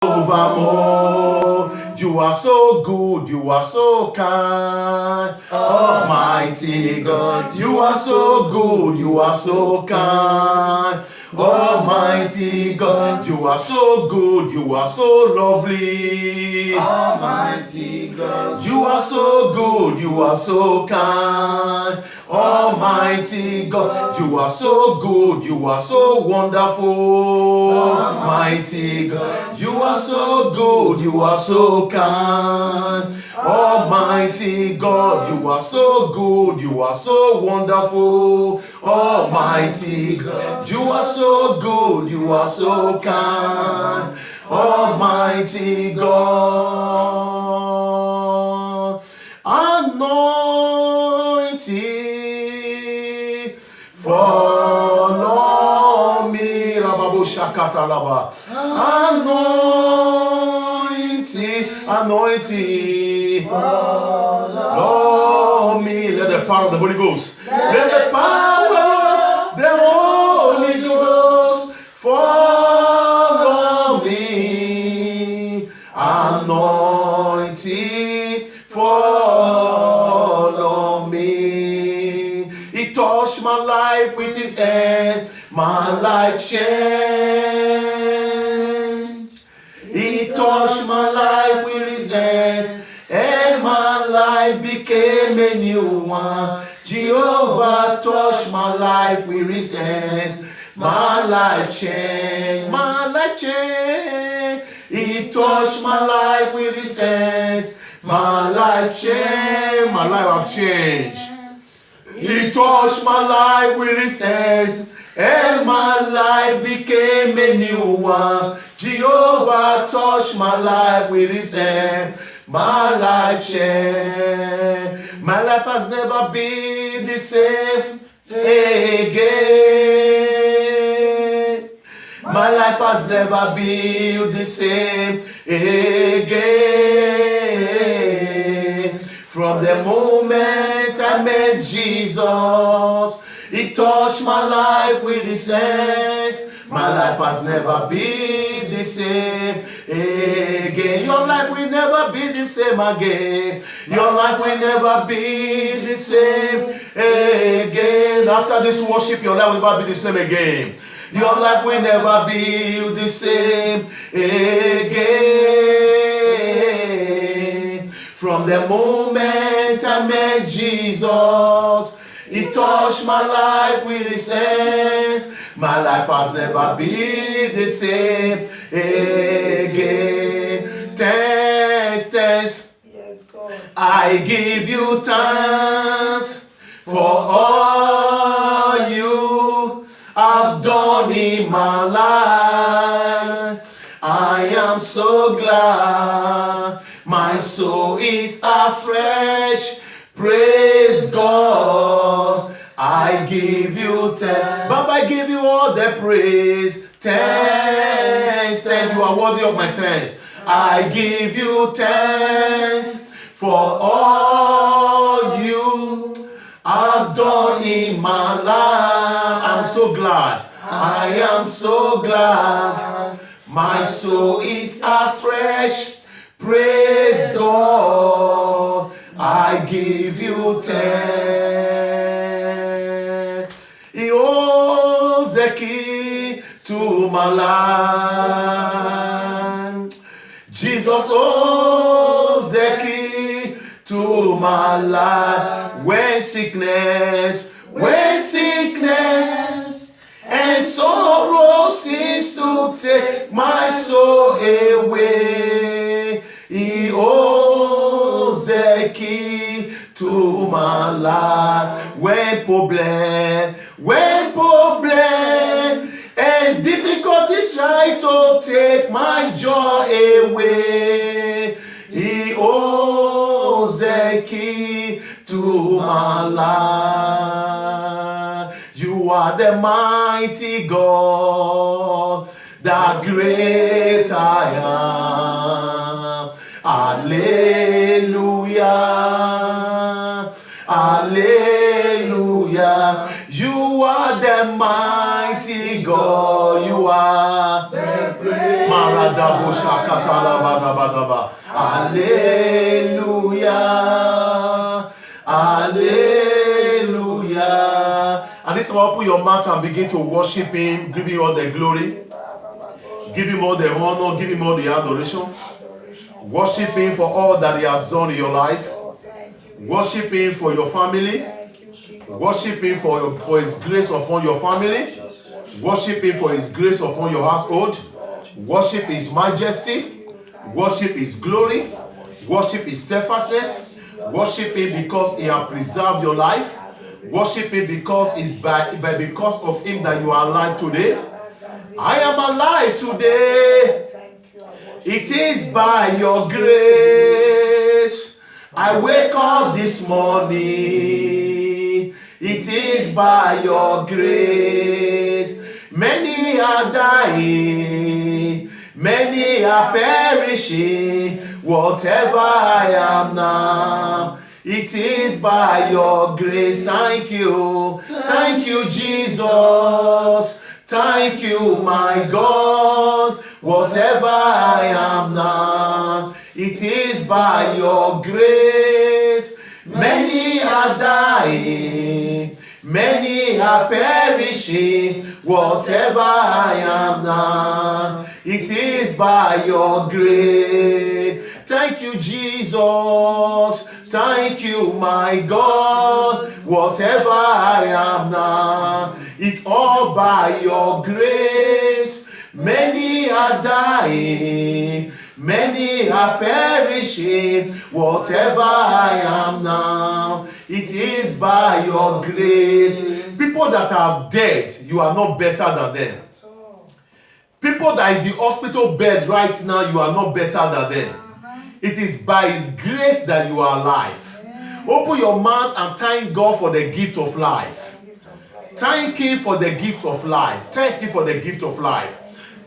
Overmore. You are so good, you are so kind, Almighty God. You are so good, you are so kind, Almighty God. You are so good, you are so lovely, Almighty God. You are so good, you are so kind, Almighty God. You are so good, you are so wonderful, Almighty God. You are so good, you are so kind, Almighty God. You are so good, you are so wonderful, Almighty God. You are so good, you are so kind, Almighty God. Anointing follow me, Rababo Shakata Laba. Anointing follow me. Let the power of the Holy Ghost. Let the power of the Holy Ghost follow me. Anointing follow me. He touched my life with his hands, my life changed. He touched my life with his hands, and my life became a new one. Jehovah touched my life with his hands, my life changed, my life changed. He touched my life with his hands, my life changed, my life have changed. He touched my life with his hands, and my life became a new one. Jehovah touched my life with his hand, my life changed. My life has never been the same again. My life has never been the same again. From the moment I met Jesus, he touched my life with his hands. My life has never been the same again. Your life will never be the same again. Your life will never be the same again. After this worship, your life will never be the same again. Your life will never be the same again. From the moment I met Jesus, he touched my life with his hands. My life has never been the same again. Thanks. Yes, God. I give you thanks for all you have done in my life. I am so glad my soul is afresh. Praise God. I give you thanks. Baba, I give you all the praise. Thanks. Thank you are worthy of my thanks. I give you thanks for all you have done in my life. I'm so glad. I am so glad. My soul is afresh. Praise God. I give you thanks. He holds the key to my life. Jesus holds the key to my life. When sickness and sorrow seems to take my soul away, he holds the key to my life. When problem and difficulties try to take my joy away, he holds the key to my life. You are the mighty God, the great I am. Hallelujah. Hallelujah. You are the mighty God. You are the great Hallelujah. Hallelujah. And this is why open your mouth and begin to worship him, give him all the glory, give him all the honor, give him all the adoration. Worship him for all that he has done in your life. Worship him for your family. Worship him for his grace upon your family. Worship him for his grace upon your household. Worship his majesty. Worship his glory. Worship his steadfastness. Worship him because he has preserved your life. Worship him because it's because of him that you are alive today. I am alive today. It is by your grace. I wake up this morning. It is by your grace. Many are dying. Many are perishing. Whatever I am now, it is by your grace. Thank you. Thank you, Jesus. Thank you, my God. Whatever I am now, it is by your grace. Many are dying. Many are perishing. Whatever I am now, it is by your grace. Thank you, Jesus. Thank you, my God. Whatever I am now, it's all by your grace. Many are dying. Many are perishing. Whatever I am now, it is by your grace. People that are dead, you are not better than them. People that are in the hospital bed right now, you are not better than them. It is by his grace that you are alive. Open your mouth and thank God for the gift of life. Thank him for the gift of life. Thank him for the gift of life.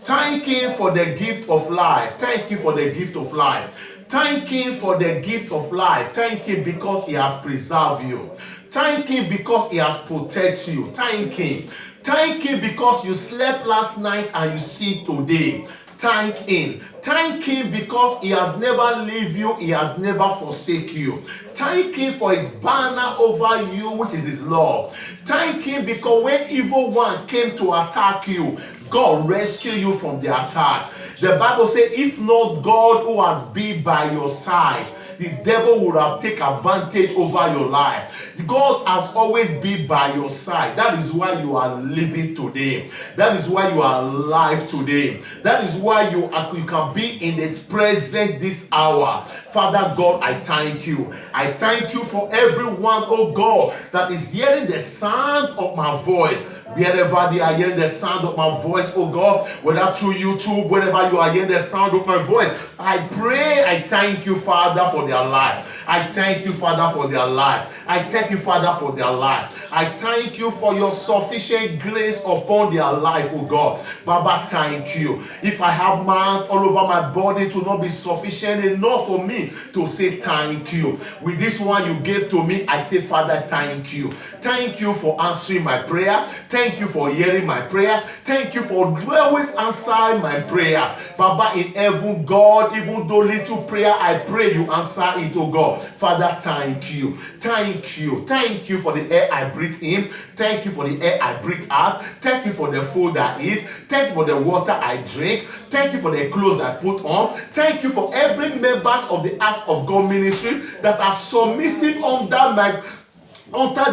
Thank him for the gift of life. Thank you for the gift of life. Thank him for the gift of life. Thank him because he has preserved you. Thank him because he has protected you. Thank him. Thank him because you slept last night and you see today. Thank him. Thank him because he has never leave you. He has never forsake you. Thank him for his banner over you, which is his love. Thank him because when evil one came to attack you, God rescued you from the attack. The Bible says, if not God who has been by your side, the devil would have taken advantage over your life. God has always been by your side. That is why you are living today. That is why you are alive today. That is why you can be in his presence this hour. Father God, I thank you. I thank you for everyone, oh God, that is hearing the sound of my voice. Wherever they are hearing the sound of my voice, oh God, whether through YouTube, wherever you are hearing the sound of my voice, I pray, I thank you, Father, for their life. I thank you, Father, for their life. I thank you, Father, for their life. I thank you for your sufficient grace upon their life, oh God. Baba, thank you. If I have man all over my body to not be sufficient enough for me to say thank you. With this one you gave to me, I say, Father, thank you. Thank you for answering my prayer. Thank you for hearing my prayer. Thank you for always answering my prayer. Baba, in heaven, God, even though little prayer I pray, you answer it, oh God. Father, thank you. Thank you. Thank you for the air I breathe in. Thank you for the air I breathe out. Thank you for the food I eat. Thank you for the water I drink. Thank you for the clothes I put on. Thank you for every members of the House of God ministry that are submissive under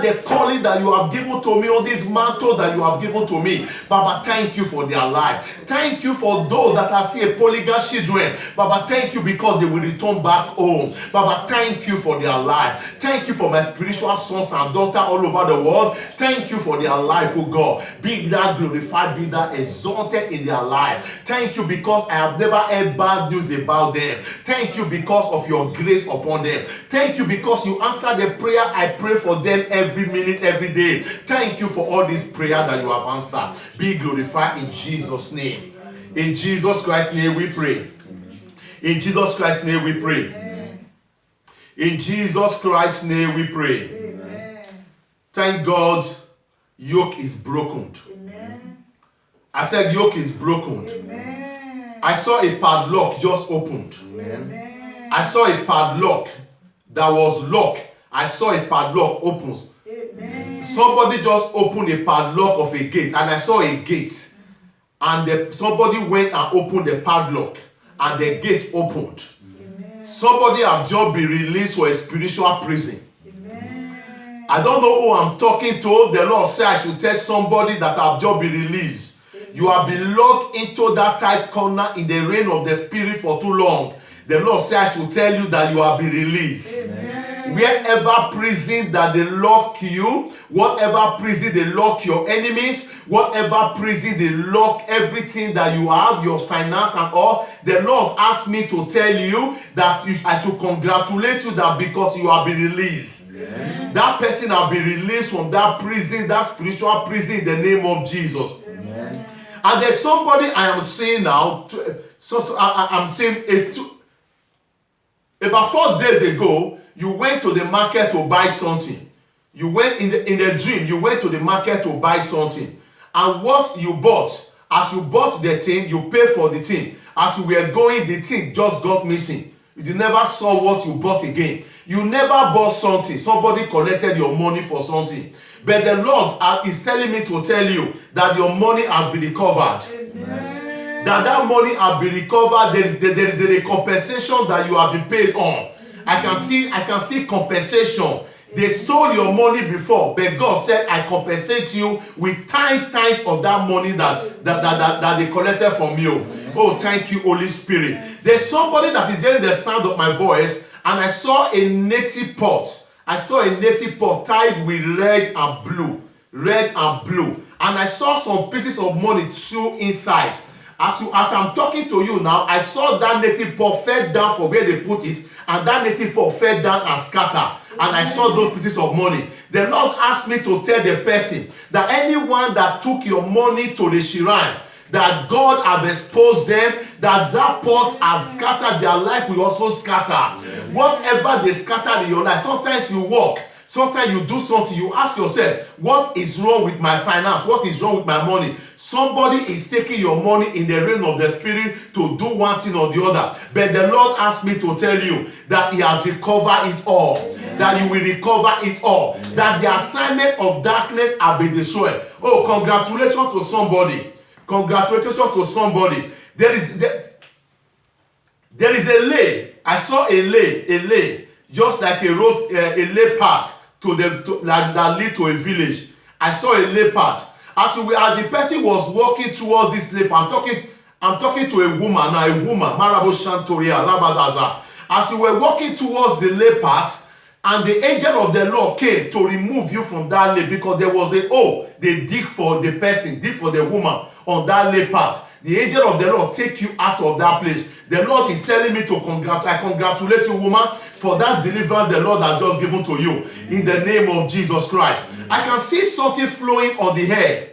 the calling that you have given to me, on this mantle that you have given to me. Baba, thank you for their life. Thank you for those that are still polygamous children. Baba, thank you because they will return back home. Baba, thank you for their life. Thank you for my spiritual sons and daughters all over the world. Thank you for their life, oh God. Be that glorified, be that exalted in their life. Thank you because I have never heard bad news about them. Thank you because of your grace upon them. Thank you because you answer the prayer I pray for them every minute, every day. Thank you for all this prayer that you have answered. Be glorified in Jesus' name. In Jesus Christ's name we pray. In Jesus Christ's name we pray. In Jesus Christ's name we pray. Thank God, yoke is broken. I said yoke is broken. I saw a padlock just opened. Amen. I saw a padlock that was locked. I saw a padlock opens. Amen. Somebody just opened a padlock of a gate, and I saw a gate. And somebody went and opened the padlock, and the gate opened. Amen. Somebody have just been released for a spiritual prison. Amen. I don't know who I'm talking to. The Lord said I should tell somebody that have just been released. You have been locked into that tight corner in the reign of the Spirit for too long. The Lord said I should tell you that you have been released. Amen. Wherever prison that they lock you, whatever prison they lock your enemies, whatever prison they lock everything that you have, your finance and all, the Lord asked me to tell you that I should congratulate you that because you have been released. Amen. That person has been released from that prison, that spiritual prison in the name of Jesus. Amen. And there's somebody I am seeing now, I'm seeing about 4 days ago, you went to the market to buy something. You went in the dream, you went to the market to buy something. And what you bought, as you bought the thing, you paid for the thing. As you were going, the thing just got missing. You never saw what you bought again. You never bought something. Somebody collected your money for something. But the Lord is telling me to tell you that your money has been recovered. Amen. That money has been recovered. There is a compensation that you have been paid on. I can see compensation. They stole your money before, but God said, I compensate you with times of that money that they collected from you. Oh, thank you, Holy Spirit. There's somebody that is hearing the sound of my voice, and I saw a native pot. I saw a native pot tied with red and blue. Red and blue. And I saw some pieces of money too inside. As I'm talking to you now, I saw that native pot fell down from where they put it, and that native pot fell down and scattered. And I saw those pieces of money. The Lord asked me to tell the person that anyone that took your money to the shrine, that God has exposed them, that pot has scattered their life will also scatter. Whatever they scattered in your life, sometimes you walk, sometimes you do something, you ask yourself, what is wrong with my finance? What is wrong with my money? Somebody is taking your money in the realm of the Spirit to do one thing or the other. But the Lord asked me to tell you that He has recovered it all. That you will recover it all. That the assignment of darkness has been destroyed. Oh, congratulations to somebody. Congratulations to somebody. There is a lay. I saw a lay, just like a road, a lay path that lead to a village. I saw a lay path. As the person was walking towards this lay path, I'm talking to a woman now, Marabo Shantoria, Labadaza. As you were walking towards the lay path, and the angel of the Lord came to remove you from that lay, because there was they dig for the person, dig for the woman on that lay path. The angel of the Lord take you out of that place. The Lord is telling me to congratulate you, woman, for that deliverance the Lord has just given to you. In the name of Jesus Christ. I can see something flowing on the hair.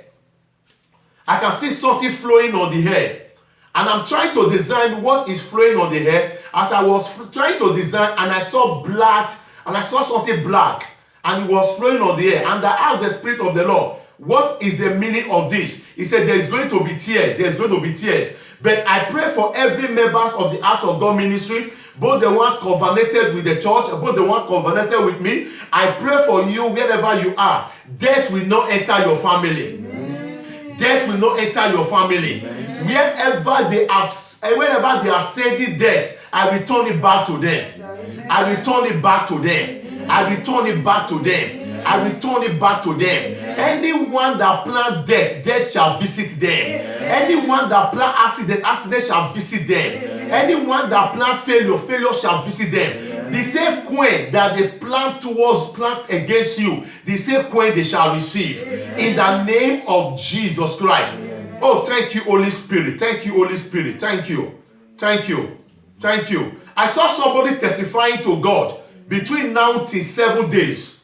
I can see something flowing on the hair. And I'm trying to design what is flowing on the hair. As I was trying to design, and I saw black, and I saw something black, and it was flowing on the hair. And I asked the Spirit of the Lord, what is the meaning of this? He said, there is going to be tears. There is going to be tears. But I pray for every members of the House of God ministry, both the one covenanted with the church, both the one covenanted with me. I pray for you wherever you are. Death will not enter your family. Amen. Death will not enter your family. Amen. Wherever they are sending death, I will turn it back to them. Amen. I will turn it back to them. Amen. I will turn it back to them. I will turn it back to them. Amen. Anyone that plan death shall visit them. Amen. Anyone that plan accident shall visit them. Amen. Anyone that plan failure shall visit them. Amen. The same coin that they plan against you, the same coin they shall receive. Amen. In the name of Jesus Christ. Amen. Oh, thank you, Holy Spirit. Thank you, Holy Spirit. Thank you. Thank you. Thank you. I saw somebody testifying to God between now till 7 days.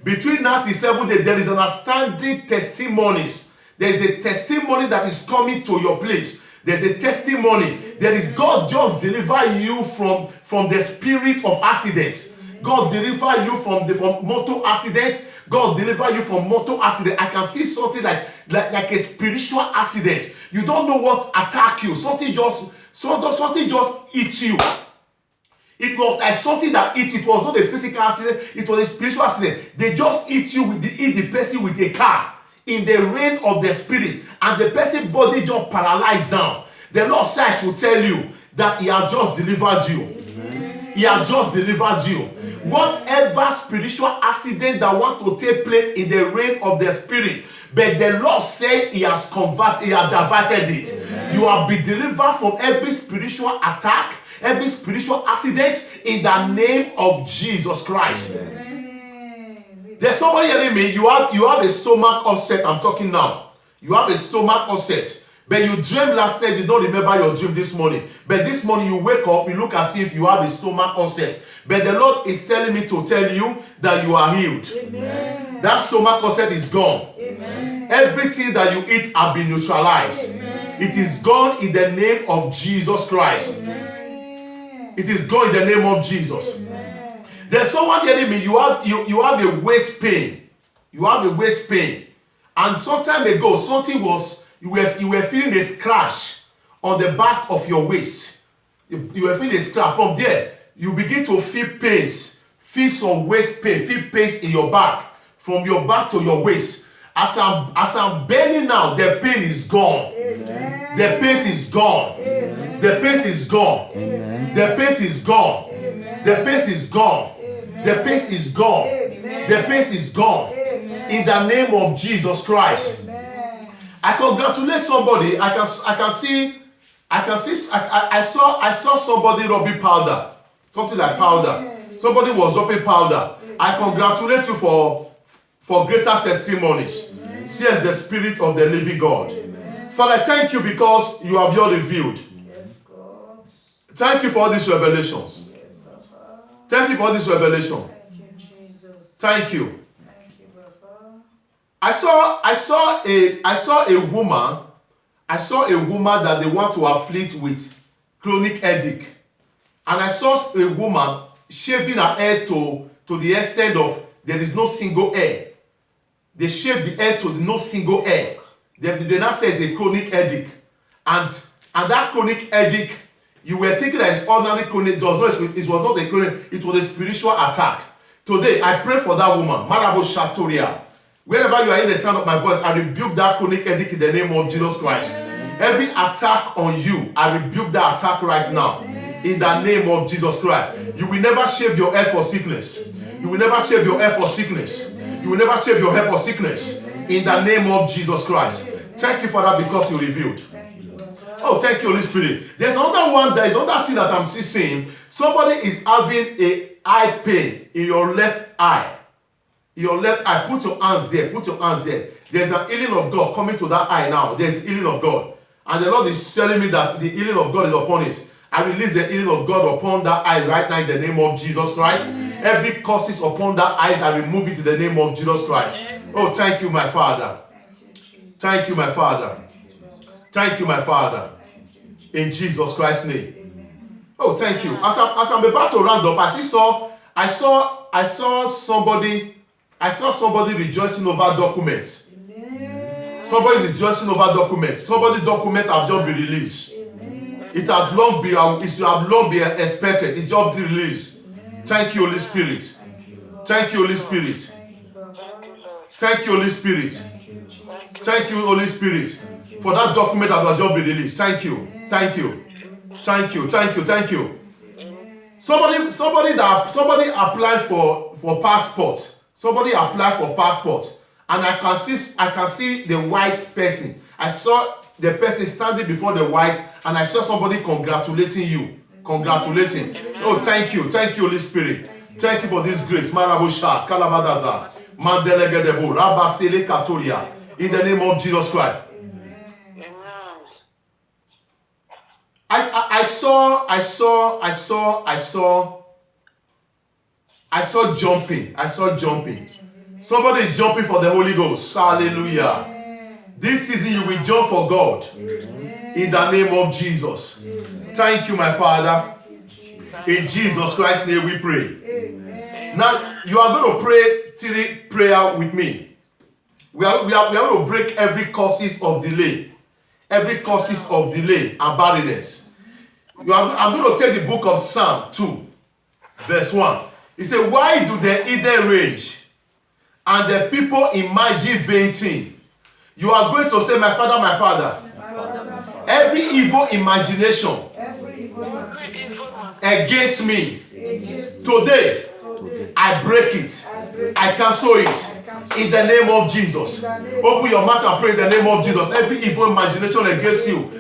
Between now till 7 days, there is an outstanding testimonies. There is a testimony that is coming to your place. There's a testimony. There is God just deliver you from the spirit of accident. God deliver you from motor accident. God deliver you from motor accident. I can see something like a spiritual accident. You don't know what attack you. Something something just eats you. It was like something that eats. It was not a physical accident, it was a spiritual accident. They just eat the person with a car in the realm of the spirit, and the person's body just paralyzed down. The Lord said, I should tell you that He has just delivered you. Amen. He has just delivered you. Amen. Whatever spiritual accident that want to take place in the realm of the spirit, but the Lord said He has converted, He has diverted it. Amen. You have been delivered from every spiritual attack, every spiritual accident in the name of Jesus Christ. Amen. There's somebody hearing me. You have a stomach upset. I'm talking now. You have a stomach upset. But you dreamed last night, you don't remember your dream this morning. But this morning you wake up, you look as if you have a stomach upset. But the Lord is telling me to tell you that you are healed. Amen. That stomach upset is gone. Amen. Everything that you eat has been neutralized. Amen. It is gone in the name of Jesus Christ. Amen. It is gone in the name of Jesus. Amen. There's someone telling me you have a waist pain. You have a waist pain. And some time ago, something was, you were feeling a scratch on the back of your waist. You were feeling a scratch. From there, you begin to feel pains. Feel some waist pain. Feel pains in your back. From your back to your waist. As I'm bending now, the pain is gone. Amen. The pain is gone. Amen. The pain is gone. Amen. The pain is gone. Amen. The pain is gone. The pain is gone. Amen. The pain is gone. Amen. In the name of Jesus Christ. Amen. I congratulate somebody. I saw somebody rubbing powder. Something like powder. Somebody was rubbing powder. I congratulate you for greater testimonies. Amen. Says the Spirit of the living God. Amen. Father, thank you because you have your revealed. Yes, God. Thank you for all these revelations. Thank you for this revelation. Thank you, Jesus. Thank you. Thank you, Papa. I saw a woman that they want to afflict with chronic headache. And I saw a woman shaving her hair to the extent of there is no single hair. They shave the hair to no single hair. They now say it's a chronic headache. And that chronic headache, you were thinking that it's ordinary chronic. It was not a chronic, it was a spiritual attack. Today, I pray for that woman, Marabo Shatoria. Wherever you are in the sound of my voice, I rebuke that chronic headache in the name of Jesus Christ. Every attack on you, I rebuke that attack right now. In the name of Jesus Christ. You will never shave your head for sickness. You will never shave your head for sickness. You will never shave your head for sickness. In the name of Jesus Christ. Thank you for that because you revealed. Oh, thank you, Holy Spirit. There's another thing that I'm still seeing. Somebody is having an eye pain in your left eye. Your left eye. Put your hands there. Put your hands there. There's an healing of God coming to that eye now. There's healing of God. And the Lord is telling me that the healing of God is upon it. I release the healing of God upon that eye right now in the name of Jesus Christ. Every curses upon that eyes, I remove it in the name of Jesus Christ. Oh, thank you, my Father. Thank you, my Father. Thank you, my Father. In Jesus Christ's name. Amen. Oh, thank you. As I'm about to round up, I saw somebody rejoicing over documents. Amen. Somebody is rejoicing over documents. Somebody's document have just been released. Amen. It has long been expected. It's just been released. Amen. Thank you, Holy Spirit. Thank you, Holy Spirit. Thank you, Holy Spirit. Thank you, Holy Spirit, for that document that has just been released. Thank you. Thank you. Thank you. Thank you. Thank you. Somebody applied for passport. Somebody applied for passport. And I can see the white person. I saw the person standing before the white, and I saw somebody congratulating you. Congratulating. Oh, thank you. Thank you, Holy Spirit. Thank you for this grace. Marabusha, Kalabadaza, Mandelegedebu, Rabasile Katoria. In the name of Jesus Christ. I saw jumping. Somebody is jumping for the Holy Ghost. Hallelujah. This season you will jump for God. In the name of Jesus. Thank you, my Father. In Jesus Christ's name we pray. Now you are going to pray three prayer with me. We are going to break every causes of delay. Every causes of delay and barrenness. I'm going to take the book of Psalm 2, verse 1. He said, why do the heathen rage and the people imagine vain things? You are going to say, my father, my father. Every evil imagination against me, today, I break it. I cancel it. In the name of Jesus. Open your mouth and pray in the name of Jesus. Every evil imagination against you.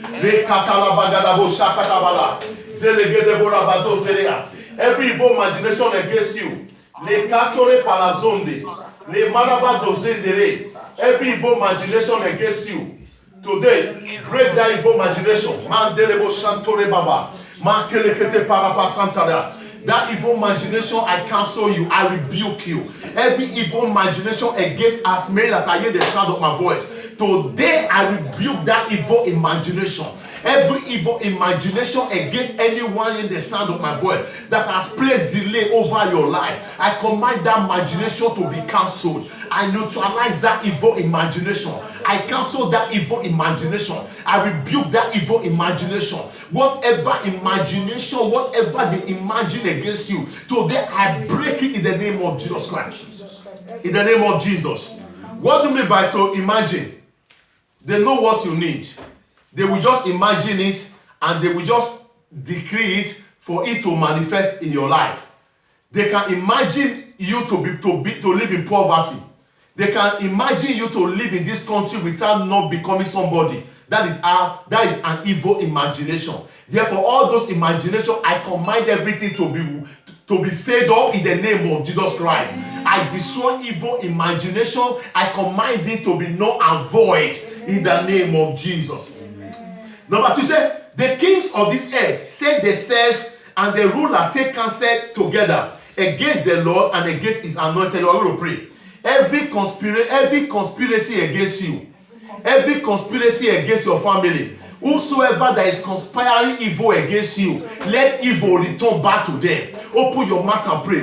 Every evil imagination against you. Every evil imagination against you. Today, break that evil imagination. That evil imagination, I cancel you. I rebuke you. Every evil imagination against us, may that I hear the sound of my voice. Today, I rebuke that evil imagination. Every evil imagination against anyone in the sound of my voice that has placed delay over your life, I command that imagination to be cancelled. I neutralize that evil imagination. I cancel that evil imagination. I rebuke that evil imagination. Whatever imagination, whatever they imagine against you, today I break it in the name of Jesus Christ. In the name of Jesus. What do you mean by to imagine? They know what you need. They will just imagine it and they will just decree it for it to manifest in your life. They can imagine you to live in poverty. They can imagine you to live in this country without not becoming somebody. That is an evil imagination. Therefore, all those imaginations, I command everything to be fed up in the name of Jesus Christ. I destroy evil imagination. I command it to be null and void in the name of Jesus. Number 2 say, the kings of this earth set themselves and the ruler take counsel together against the Lord and against his anointed. You are going to pray. Every conspiracy against you, every conspiracy against your family, whosoever that is conspiring evil against you, let evil return back to them. Open your mouth and pray.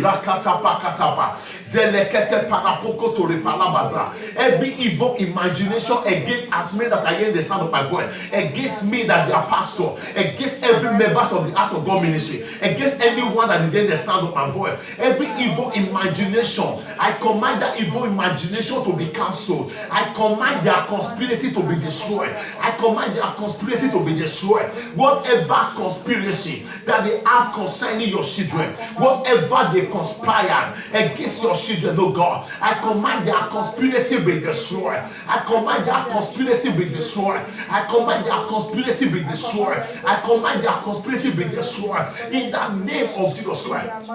Every evil imagination against us, men that are hearing the sound of my voice, against me that they are pastor, against every member of the House of God ministry, against anyone that is hearing the sound of my voice, every evil imagination, I command that evil imagination to be cancelled. I command their conspiracy to be destroyed. I command their conspiracy to be destroyed. Whatever conspiracy that they have concerning your children, whatever they conspired against your children, oh God, I command their conspiracy be destroyed. I command their conspiracy be destroyed. I command their conspiracy be destroyed. I command their conspiracy be destroyed in the name of Jesus Christ.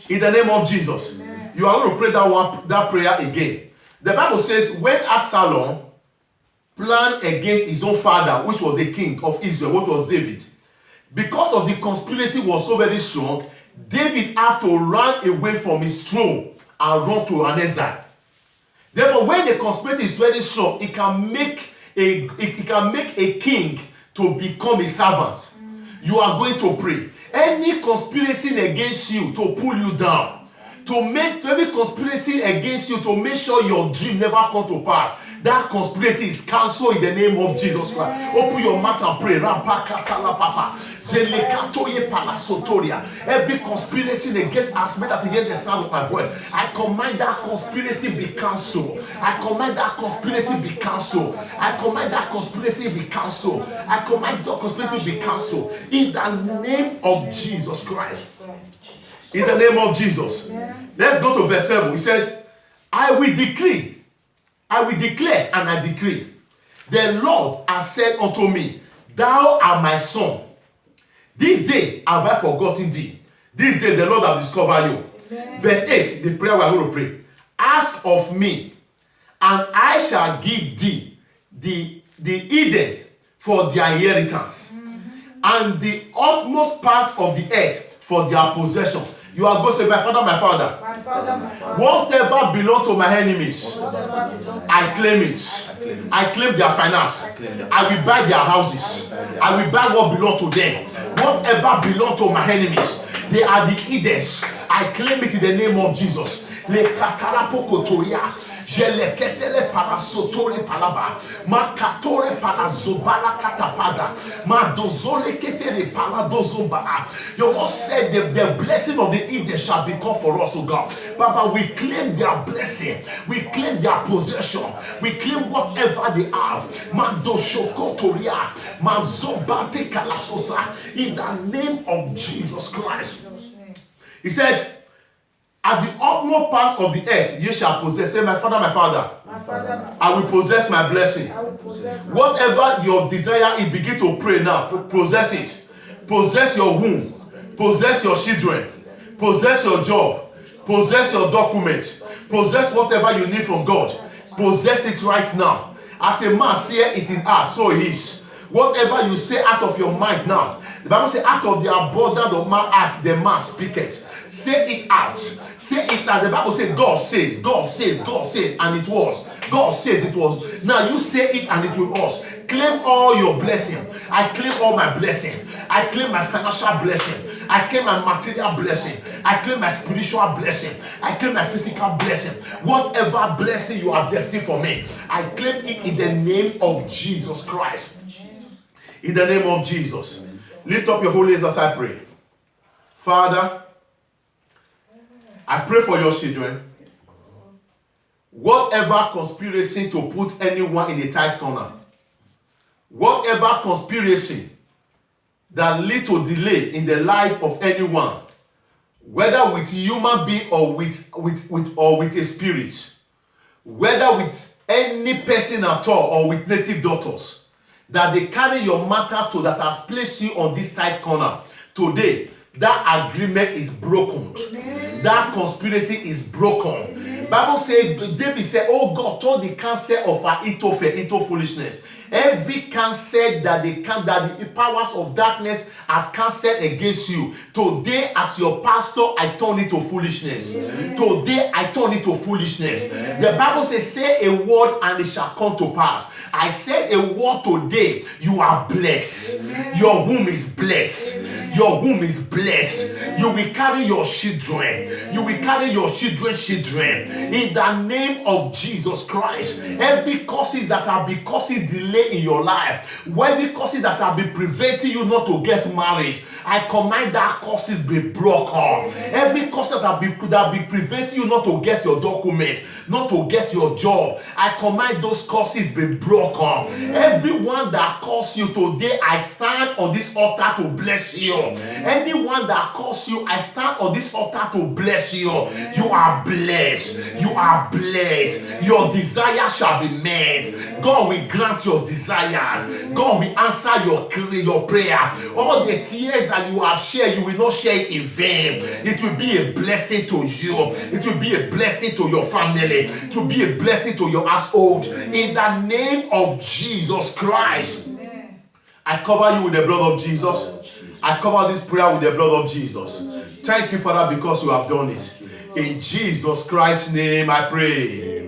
In the name of Jesus. You are going to pray that prayer again. The Bible says, when Absalom planned against his own father, which was the king of Israel, which was David, because of the conspiracy was so very strong, David had to run away from his throne and run to an exile. Therefore, when the conspiracy is very strong, it can make a king to become a servant. You are going to pray. Any conspiracy against you to pull you down, to every conspiracy against you to make sure your dream never come to pass, that conspiracy is cancelled in the name of Jesus Christ. Open your mouth and pray. Every conspiracy against us, may that hear the sound of my voice, I command that conspiracy be cancelled. I command that conspiracy be cancelled. I command that conspiracy be cancelled. I command that conspiracy be cancelled in the name of Jesus Christ. In the name of Jesus. Let's go to verse 7. It says, I will declare and I decree. The Lord has said unto me, thou art my son. This day have I forgotten thee. This day the Lord has discovered you. Amen. Verse 8, the prayer we are going to pray. Ask of me, and I shall give thee the Edens for their inheritance, and the utmost part of the earth for their possession. You are going to say, my father, my father. My father, my father. Whatever belongs to my enemies, I claim it. I claim their finance. I will buy their houses. I will buy what belongs to them. Whatever belongs to my enemies, they are the Edens. I claim it in the name of Jesus. Jeleketele parasotore palaba. Makatore parazobala katapada. Madozole ketele paladozobala. Your word said the blessing of the Eden shall become for us, O God. Papa, we claim their blessing. We claim their possession. We claim whatever they have. Madoshokotoria. Mazobate kalasota. In the name of Jesus Christ. He said, at the utmost parts of the earth, ye shall possess. Say, my Father, I will possess my blessing. Whatever your desire is, begin to pray now. Possess it. Possess your womb. Possess your children. Possess your job. Possess your documents. Possess whatever you need from God. Possess it right now. As a man say it in heart, so it is. Whatever you say out of your mind now, the Bible says, out of the abundance of my heart, the man speaketh. Say it out. Say it out. The Bible says, God says, God says, God says, and it was. God says it was. Now you say it and it will was. Claim all your blessing. I claim all my blessing. I claim my financial blessing. I claim my material blessing. I claim my spiritual blessing. I claim my physical blessing. Whatever blessing you are destined for me, I claim it in the name of Jesus Christ. In the name of Jesus. Lift up your holy hands as I pray. Father, I pray for your children. Whatever conspiracy to put anyone in a tight corner, whatever conspiracy that lead to delay in the life of anyone, whether with human being or with a spirit, whether with any person at all or with native daughters, that they carry your matter to that has placed you on this tight corner. Today, that agreement is broken. Amen. That conspiracy is broken. Amen. Bible says, David said, oh God, told the counsel of Ahithophel into foolishness. Every counsel that the powers of darkness have counseled against you, today as your pastor, I turn it to foolishness. Amen. Today I turn it to foolishness. Amen. The Bible says, say a word and it shall come to pass. I said a word today, you are blessed. Amen. Your womb is blessed. Amen. Your womb is blessed. Amen. You will carry your children. Amen. You will carry your children's children. Amen. In the name of Jesus Christ. Amen. Every causes that have been causing delay in your life, every causes that have been preventing you not to get married, I command that causes be broken. Amen. Every cause that have been preventing you not to get your document, not to get your job, I command those causes be broken. Amen. Everyone that calls you today, I stand on this altar to bless you. Amen. Anyone that calls you, I stand on this altar to bless you. Amen. You are blessed. Amen. You are blessed. Amen. Your desire shall be met. Amen. God will grant your desires. Amen. God will answer your prayer. All the tears that you have shared, you will not share it in vain. Amen. It will be a blessing to you. It will be a blessing to your family. It will be a blessing to your household. In the name of Jesus Christ. Amen. I cover you with the blood of Jesus. I cover this prayer with the blood of Jesus. Thank you, Father, because you have done it. In Jesus Christ's name I pray.